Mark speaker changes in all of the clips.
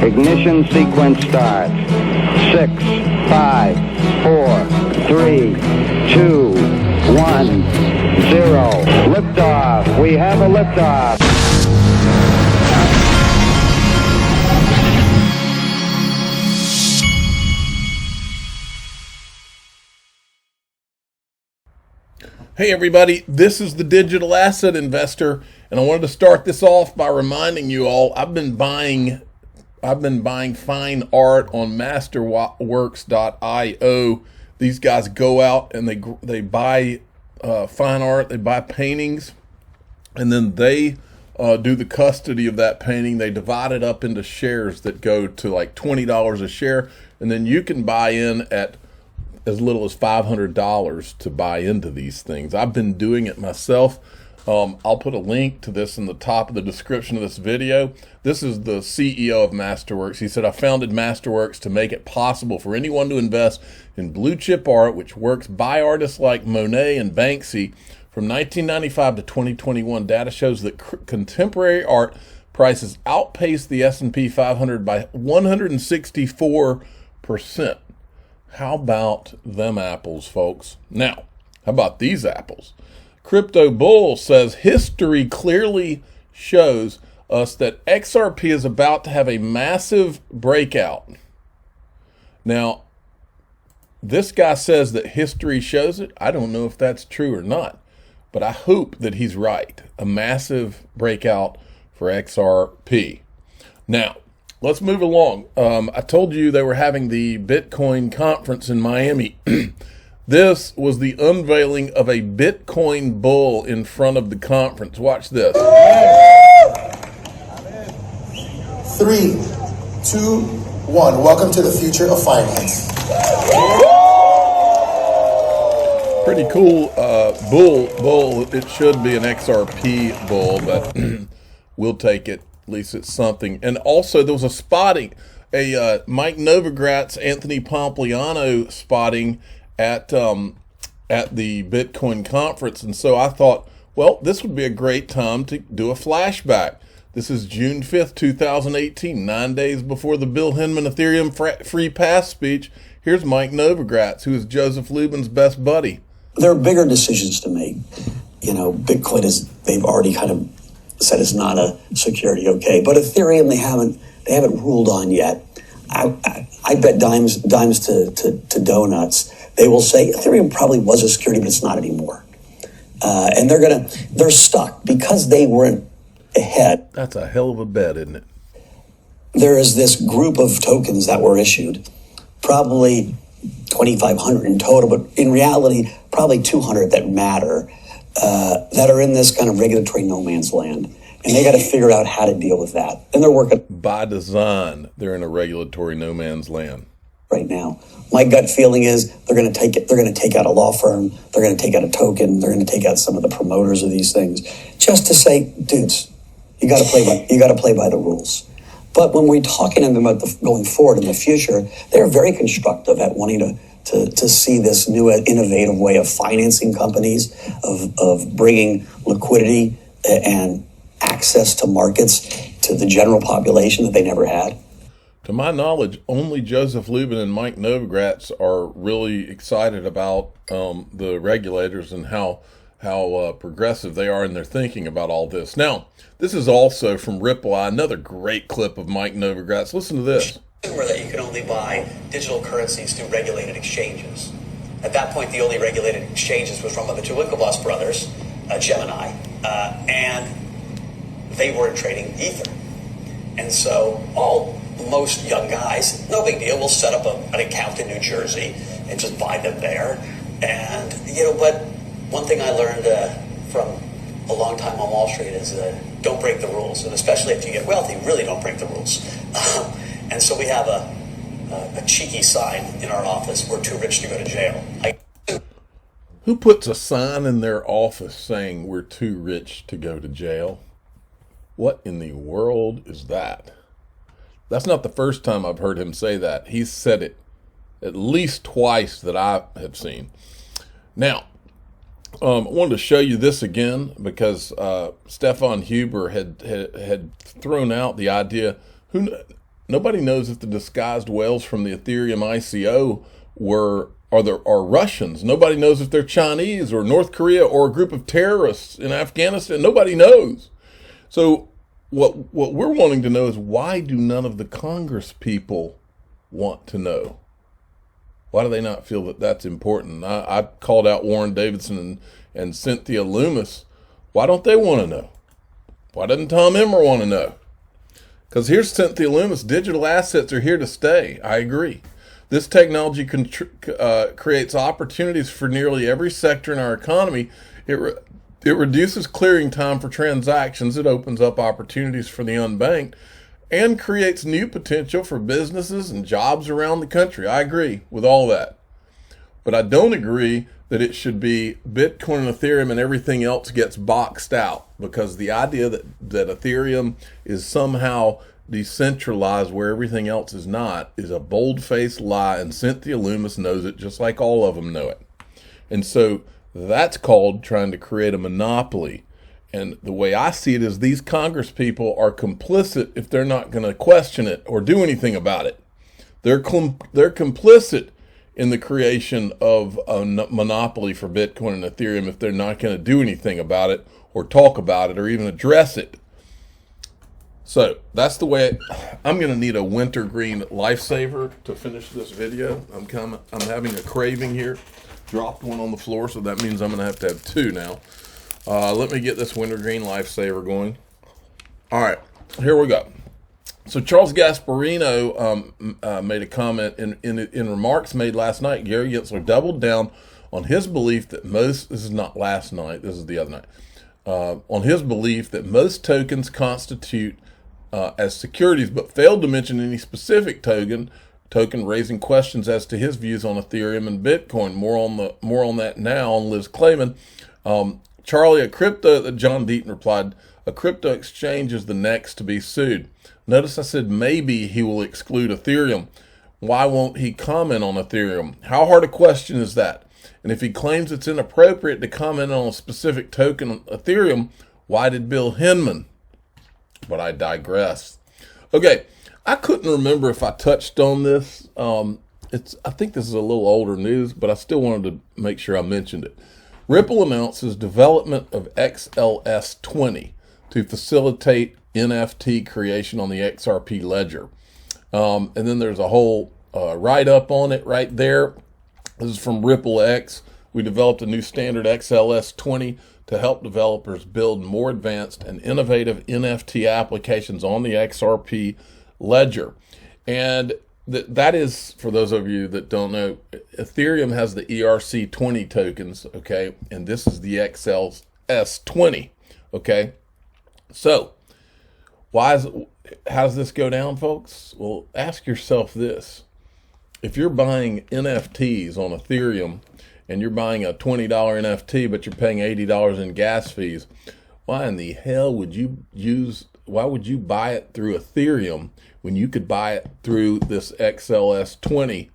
Speaker 1: Ignition sequence starts. 6, 5, 4, 3, 2, 1, 0. Liftoff. We have a liftoff.
Speaker 2: Hey everybody, this is the Digital Asset Investor, and I wanted to start this off by reminding you all I've been buying fine art on masterworks.io. These guys go out and they buy fine art, they buy paintings, and then they do the custody of that painting. They divide it up into shares that go to like $20 a share, and then you can buy in at as little as $500 to buy into these things. I've been doing it myself. I'll put a link to this in the top of the description of this video. This is the CEO of Masterworks. He said, I founded Masterworks to make it possible for anyone to invest in blue chip art, which works by artists like Monet and Banksy. From 1995 to 2021, data shows that contemporary art prices outpaced the S&P 500 by 164%. How about them apples, folks? Now, how about these apples? Crypto Bull says history clearly shows us that XRP is about to have a massive breakout. Now, this guy says that history shows it. I don't know if that's true or not, but I hope that he's right. A massive breakout for XRP. Now, let's move along. I told you they were having the Bitcoin conference in Miami. This was the unveiling of a Bitcoin bull in front of the conference. Watch this.
Speaker 3: 3, 2, 1. Welcome to the future of finance.
Speaker 2: Pretty cool bull. It should be an XRP bull, but we'll take it. At least it's something. And also there was a spotting, Mike Novogratz, Anthony Pompliano spotting at the Bitcoin conference. And so I thought, well, this would be a great time to do a flashback. This is June 5th, 2018, 9 days before the Bill Hinman Ethereum free pass speech. Here's Mike Novogratz, who is Joseph Lubin's best buddy.
Speaker 4: There are bigger decisions to make. You know, Bitcoin they've already kind of said it's not a security, okay, but Ethereum they haven't ruled on yet. I bet dimes to donuts. They will say Ethereum probably was a security, but it's not anymore. And they're stuck because they weren't ahead.
Speaker 2: That's a hell of a bet, isn't it?
Speaker 4: There is this group of tokens that were issued, probably 2,500 in total, but in reality, probably 200 that matter. That are in this kind of regulatory no man's land. And they got to figure out how to deal with that. And they're working.
Speaker 2: By design, they're in a regulatory no man's land.
Speaker 4: Right now. My gut feeling is they're going to take it. They're going to take out a law firm. They're going to take out a token. They're going to take out some of the promoters of these things just to say, dudes, you got to play by the rules. But when we're talking to them about going forward in the future, they're very constructive at wanting to see this new innovative way of financing companies, of bringing liquidity and access to markets to the general population that they never had.
Speaker 2: To my knowledge, only Joseph Lubin and Mike Novogratz are really excited about the regulators and how progressive they are in their thinking about all this. Now, this is also from Ripple, another great clip of Mike Novogratz. Listen to this.
Speaker 5: That you can only buy digital currencies through regulated exchanges. At that point, the only regulated exchanges was run by the two Winklevoss brothers, Gemini, and they were trading Ether. And so most young guys, no big deal, will set up an account in New Jersey and just buy them there. And, but one thing I learned from a long time on Wall Street is don't break the rules. And especially if you get wealthy, really don't break the rules. And so we have a cheeky sign in our office, we're too rich to go to jail.
Speaker 2: Who puts a sign in their office saying we're too rich to go to jail? What in the world is that? That's not the first time I've heard him say that. He's said it at least twice that I have seen. Now, I wanted to show you this again because Stefan Huber had thrown out the idea. Nobody knows if the disguised whales from the Ethereum ICO are Russians. Nobody knows if they're Chinese or North Korea or a group of terrorists in Afghanistan. Nobody knows. So what we're wanting to know is, why do none of the Congress people want to know? Why do they not feel that that's important? I called out Warren Davidson and Cynthia Loomis. Why don't they want to know? Why doesn't Tom Emmer want to know? Because here's Cynthia Loomis. Digital assets are here to stay. I agree. This technology creates opportunities for nearly every sector in our economy. It reduces clearing time for transactions. It opens up opportunities for the unbanked and creates new potential for businesses and jobs around the country. I agree with all that. But I don't agree that it should be Bitcoin and Ethereum and everything else gets boxed out, because the idea that Ethereum is somehow decentralized where everything else is not is a bold-faced lie, and Cynthia Loomis knows it just like all of them know it. And so that's called trying to create a monopoly. And the way I see it is, these Congress people are complicit if they're not going to question it or do anything about it. They're complicit in the creation of a monopoly for Bitcoin and Ethereum if they're not going to do anything about it or talk about it or even address it. So that's the way I'm going to need a wintergreen lifesaver to finish this video. I'm having a craving here. Dropped one on the floor, so that means I'm going to have two now. Let me get this wintergreen lifesaver going. All right, here we go. So Charles Gasparino made a comment in remarks made last night. Gary Gensler doubled down on his belief that this is not last night, this is the other night, on his belief that most tokens constitute as securities, but failed to mention any specific token, raising questions as to his views on Ethereum and Bitcoin. More on that now on Liz Clayman. Charlie, John Deaton replied, a crypto exchange is the next to be sued. Notice I said maybe he will exclude Ethereum. Why won't he comment on Ethereum? How hard a question is that? And if he claims it's inappropriate to comment on a specific token on Ethereum, why did Bill Hinman? But I digress. Okay, I couldn't remember if I touched on this. I think this is a little older news, but I still wanted to make sure I mentioned it. Ripple announces development of XLS-20 to facilitate NFT creation on the XRP ledger. And then there's a whole write-up on it right there. This is from Ripple X. We developed a new standard XLS-20 to help developers build more advanced and innovative NFT applications on the XRP ledger. And that is, for those of you that don't know, Ethereum has the ERC20 tokens, okay? And this is the XLS-20, okay? So, how does this go down, folks? Well, ask yourself this. If you're buying NFTs on Ethereum and you're buying a $20 NFT, but you're paying $80 in gas fees, why in the hell would you buy it through Ethereum when you could buy it through this XLS-20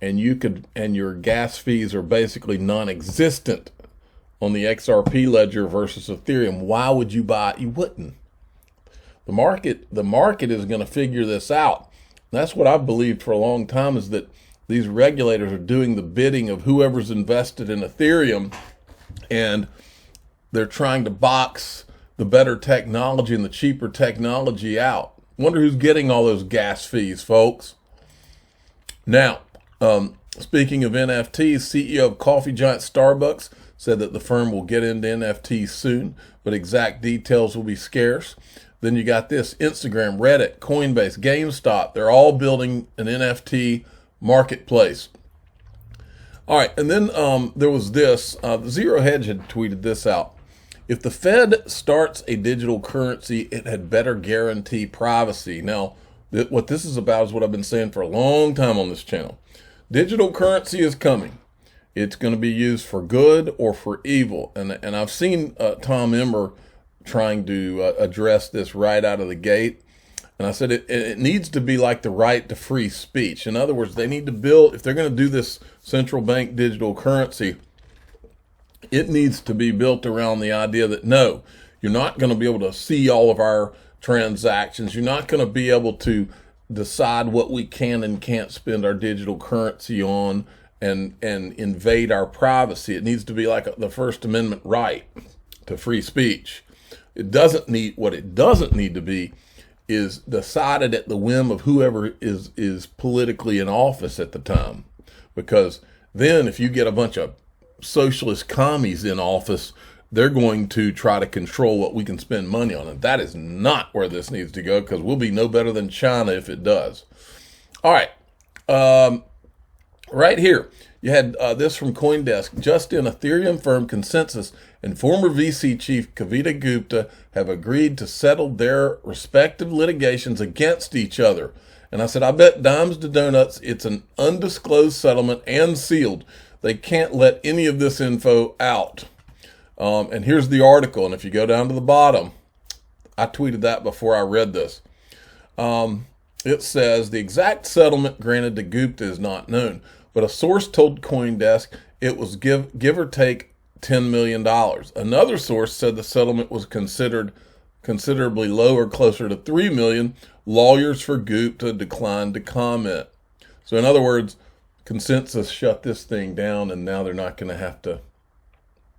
Speaker 2: and your gas fees are basically non-existent on the XRP ledger versus Ethereum? Why would you buy it? You wouldn't. The market is going to figure this out. That's what I've believed for a long time, is that these regulators are doing the bidding of whoever's invested in Ethereum, and they're trying to box the better technology and the cheaper technology out. Wonder who's getting all those gas fees, folks. Now, speaking of NFTs, CEO of coffee giant Starbucks said that the firm will get into NFTs soon, but exact details will be scarce. Then you got this: Instagram, Reddit, Coinbase, GameStop. They're all building an NFT marketplace. All right, and then there was this. Zero Hedge had tweeted this out. If the Fed starts a digital currency, it had better guarantee privacy. Now, what this is about is what I've been saying for a long time on this channel. Digital currency is coming. It's going to be used for good or for evil. And I've seen Tom Emmer trying to address this right out of the gate. And I said it needs to be like the right to free speech. In other words, they need to build, if they're going to do this central bank digital currency, it needs to be built around the idea that, no, you're not going to be able to see all of our transactions. You're not going to be able to decide what we can and can't spend our digital currency on and invade our privacy. It needs to be like the First Amendment right to free speech. What it doesn't need to be is decided at the whim of whoever is politically in office at the time. Because then if you get a bunch of socialist commies in office, they're going to try to control what we can spend money on. And that is not where this needs to go, because we'll be no better than China if it does. All right. Right here, you had this from CoinDesk. Just in, Ethereum firm Consensus and former VC chief Kavita Gupta have agreed to settle their respective litigations against each other. And I said, I bet dimes to donuts it's an undisclosed settlement and sealed. They can't let any of this info out. And here's the article. And if you go down to the bottom, I tweeted that before I read this. It says the exact settlement granted to Gupta is not known, but a source told CoinDesk it was give or take $10 million. Another source said the settlement was considerably lower, closer to $3 million. Lawyers for Gupta declined to comment. So in other words, Consensus shut this thing down, and now they're not going to have to.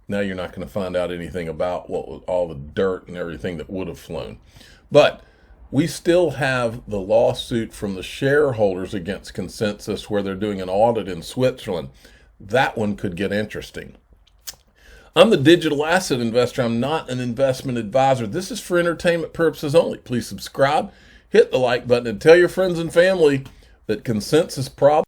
Speaker 2: Now you're not going to find out anything about what was all the dirt and everything that would have flown. But we still have the lawsuit from the shareholders against Consensus, where they're doing an audit in Switzerland. That one could get interesting. I'm the digital asset investor. I'm not an investment advisor. This is for entertainment purposes only. Please subscribe, hit the like button, and tell your friends and family that Consensus problem